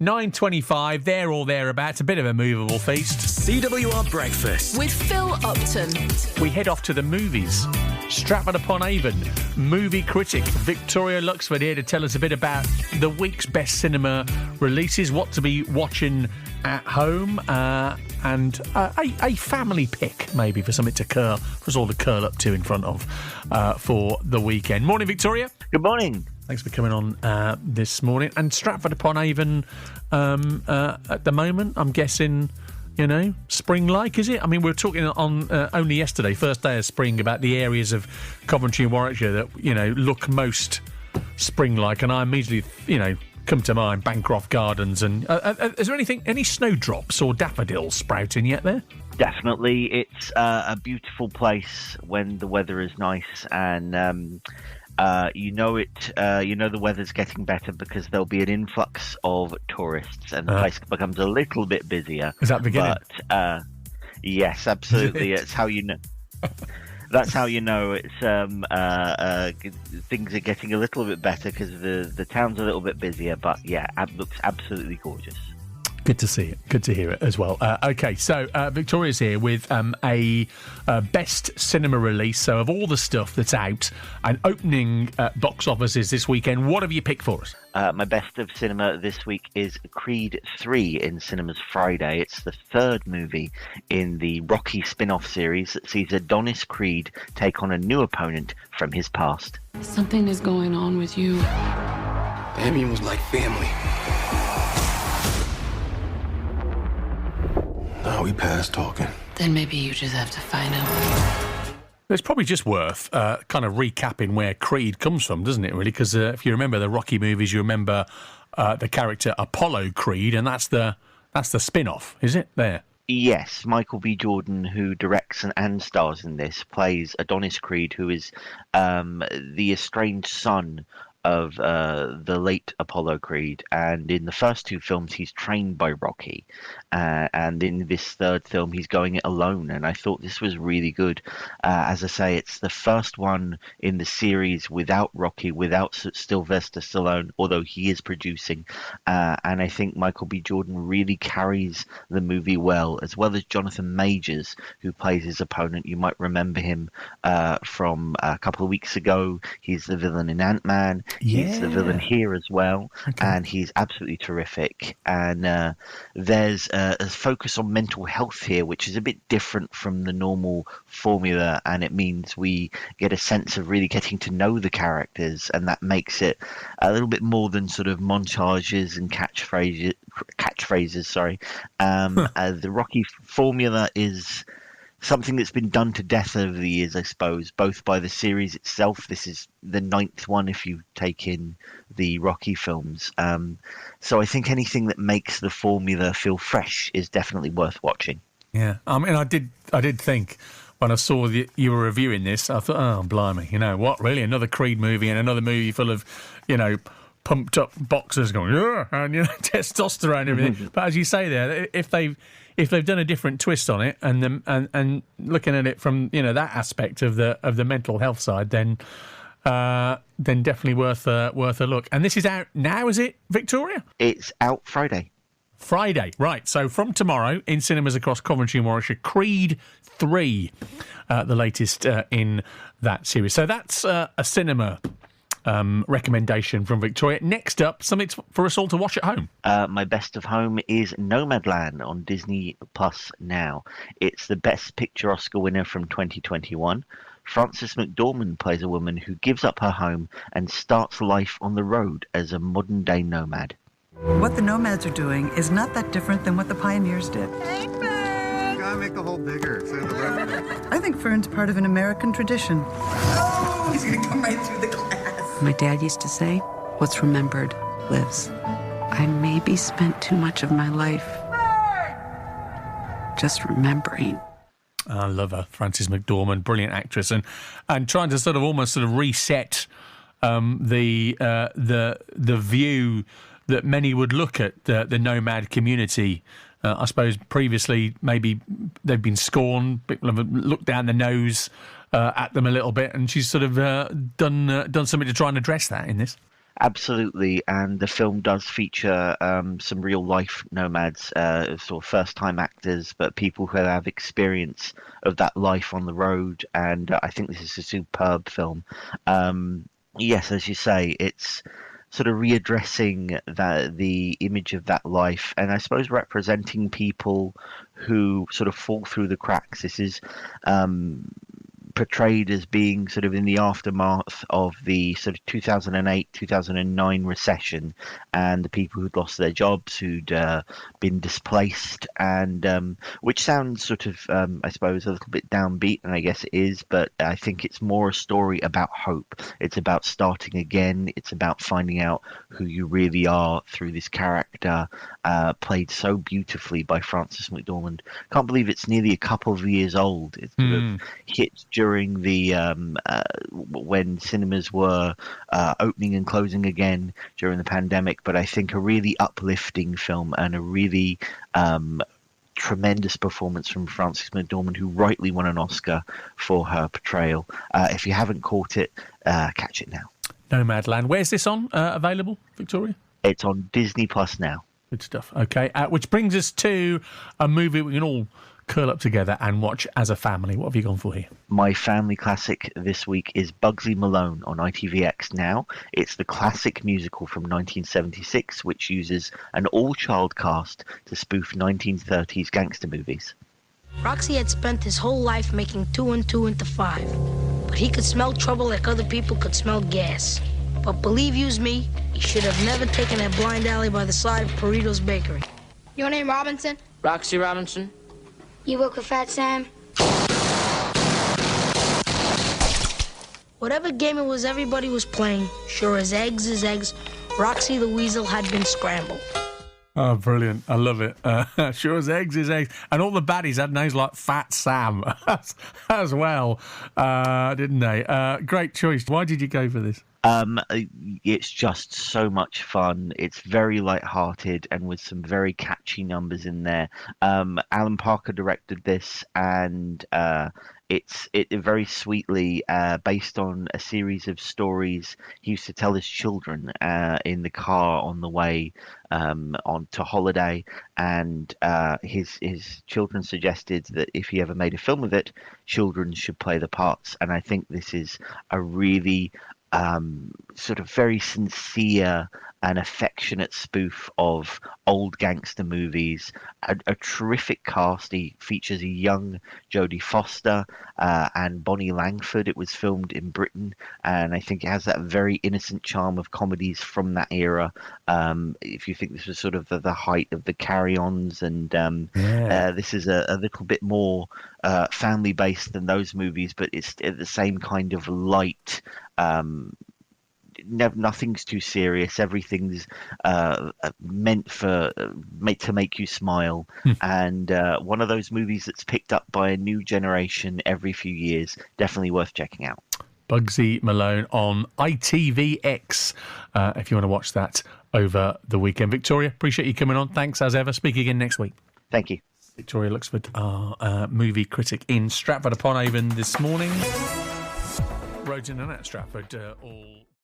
9:25, there or thereabouts, a bit of a movable feast. CWR Breakfast with Phil Upton. We head off to the movies. Stratford-upon-Avon movie critic Victoria Luxford here to tell us a bit about the week's best cinema releases, what to be watching at home, and a family pick maybe for something to curl, for us all to curl up to in front of for the weekend. Morning, Victoria. Good morning. Thanks for coming on this morning. And Stratford-upon-Avon at the moment, I'm guessing, you know, spring-like, is it? I mean, we were talking on only yesterday, first day of spring, about the areas of Coventry and Warwickshire that, you know, look most spring-like, and I immediately, you know, come to mind Bancroft Gardens. And is there any snowdrops or daffodils sprouting yet there? Definitely. It's a beautiful place when the weather is nice, and you know the weather's getting better because there'll be an influx of tourists and the place becomes a little bit busier. Is that beginning? But yes, absolutely. It's how you know. That's how you know it's things are getting a little bit better because the town's a little bit busier. But yeah, it looks absolutely gorgeous. Good to see it. Good to hear it as well. Okay, so Victoria's here with a best cinema release. So of all the stuff that's out and opening box offices this weekend, what have you picked for us? My best of cinema this week is Creed 3 in cinemas Friday. It's the third movie in the Rocky spin-off series that sees Adonis Creed take on a new opponent from his past. Something is going on with you. Damien was like family. Now we past talking. Then maybe you just have to find him. It's probably just worth kind of recapping where Creed comes from, doesn't it, really? Because if you remember the Rocky movies, you remember the character Apollo Creed, and that's the spin-off, is it, there? Yes, Michael B. Jordan, who directs and stars in this, plays Adonis Creed, who is the estranged son of the late Apollo Creed, and in the first two films he's trained by Rocky, and in this third film he's going it alone, and I thought this was really good. As I say, it's the first one in the series without Rocky, without Sylvester Stallone, although he is producing, and I think Michael B. Jordan really carries the movie well as Jonathan Majors, who plays his opponent. You might remember him from a couple of weeks ago. He's the villain in Ant-Man. He's the villain here as well, and he's absolutely terrific. And there's a focus on mental health here, which is a bit different from the normal formula, and it means we get a sense of really getting to know the characters, and that makes it a little bit more than sort of montages and catchphrases. The Rocky formula is something that's been done to death over the years, I suppose, both by the series itself. This is the 9th one if you take in the Rocky films. So I think anything that makes the formula feel fresh is definitely worth watching. Yeah, I mean, I did think when I saw you were reviewing this, I thought, oh, blimey, you know what, really? Another Creed movie and another movie full of, you know, pumped up boxers going, yeah, and, you know, testosterone and everything. But as you say there, if they've done a different twist on it and looking at it from, you know, that aspect of the mental health side, then definitely worth a look. And this is out now, is it, Victoria? It's out Friday. Friday, right. So from tomorrow in cinemas across Coventry and Warwickshire, Creed 3, the latest in that series. So that's a cinema recommendation from Victoria. Next up, something for us all to watch at home. My best of home is Nomadland on Disney Plus now. It's the Best Picture Oscar winner from 2021. Frances McDormand plays a woman who gives up her home and starts life on the road as a modern-day nomad. What the nomads are doing is not that different than what the pioneers did. Hey, Fern! You gotta make the hole bigger. Say the rest. I think Fern's part of an American tradition. Oh, he's gonna come right through the glass. My dad used to say, what's remembered lives. I maybe spent too much of my life just remembering. I love her, Frances McDormand, brilliant actress, and trying to almost reset the view that many would look at the nomad community. I suppose previously maybe they've been scorned, people have looked down the nose at them a little bit, and she's done something to try and address that in this. Absolutely, and the film does feature some real life nomads, sort of first time actors, but people who have experience of that life on the road. And I think this is a superb film. Yes, as you say, it's sort of readdressing the image of that life, and I suppose representing people who sort of fall through the cracks. This is portrayed as being sort of in the aftermath of the sort of 2008 2009 recession, and the people who'd lost their jobs, who'd been displaced, and which sounds sort of I suppose a little bit downbeat, and I guess it is, but I think it's more a story about hope. It's about starting again. It's about finding out who you really are through this character, played so beautifully by Frances McDormand. Can't believe it's nearly a couple of years old. It sort of hit during the when cinemas were opening and closing again during the pandemic, but I think a really uplifting film and a really tremendous performance from Frances McDormand, who rightly won an Oscar for her portrayal. If you haven't caught it, catch it now. Nomadland. Where's this on? Available, Victoria? It's on Disney Plus now. Good stuff. Okay, which brings us to a movie we can all curl up together and watch as a family. What have you gone for here? My family classic this week is Bugsy Malone on ITVX now. It's the classic musical from 1976, which uses an all-child cast to spoof 1930s gangster movies. Roxy had spent his whole life making 2 and 2 into 5, but he could smell trouble like other people could smell gas. But believe you's me, he should have never taken that blind alley by the side of Perito's Bakery. Your name Robinson? Roxy Robinson. You work with Fat Sam? Whatever game it was everybody was playing, sure as eggs is eggs, Roxy the Weasel had been scrambled. Oh, brilliant. I love it. Sure as eggs is eggs. And all the baddies had names like Fat Sam as well, didn't they? Great choice. Why did you go for this? It's just so much fun. It's very light-hearted and with some very catchy numbers in there. Alan Parker directed this, and it's very sweetly based on a series of stories he used to tell his children in the car on the way on to holiday, and his children suggested that if he ever made a film of it, children should play the parts. And I think this is a really sort of very sincere and affectionate spoof of old gangster movies. A terrific cast. He features a young Jodie Foster and Bonnie Langford. It was filmed in Britain, and I think it has that very innocent charm of comedies from that era. If you think this was sort of the height of the Carry-Ons, and this is a little bit more family-based than those movies, but it's the same kind of light. Nothing's too serious. Everything's meant to make you smile, and one of those movies that's picked up by a new generation every few years. Definitely worth checking out. Bugsy Malone on ITVX, if you want to watch that over the weekend. Victoria, appreciate you coming on. Thanks as ever. Speak again next week. Thank you. Victoria Luxford, our movie critic in Stratford-upon-Avon this morning. Roads in and out Stratford all